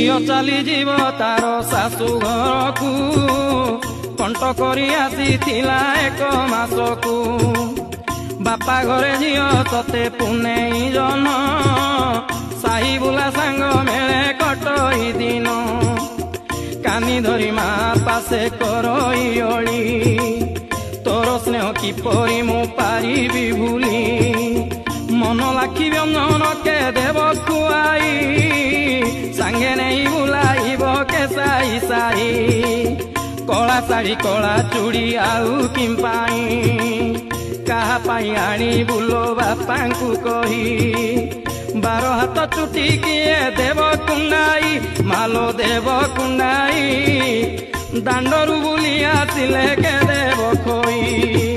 झियो चली जीव तार शाशु घर को कंट करी आसीथिला एक मासकू बापा घरे झियो तते पुनेई जन साही बुला सांग मेले कटई दिन कानी धरी मा पासे करई अली तोर स्नेह किपरि मु पारिबि भूली मन लाखी व्यंजन के देव खुआई सांगे नहीं बुलाइब के साई साई कला शाढ़ी कला चूड़ी आउ किंपाई कहा पाई आनी बुलो बापा को कही 12 हाथ चुटी किए देव कुंडाई मालो देव कुंडाई दांडरू बुली आसिले के देव खोई।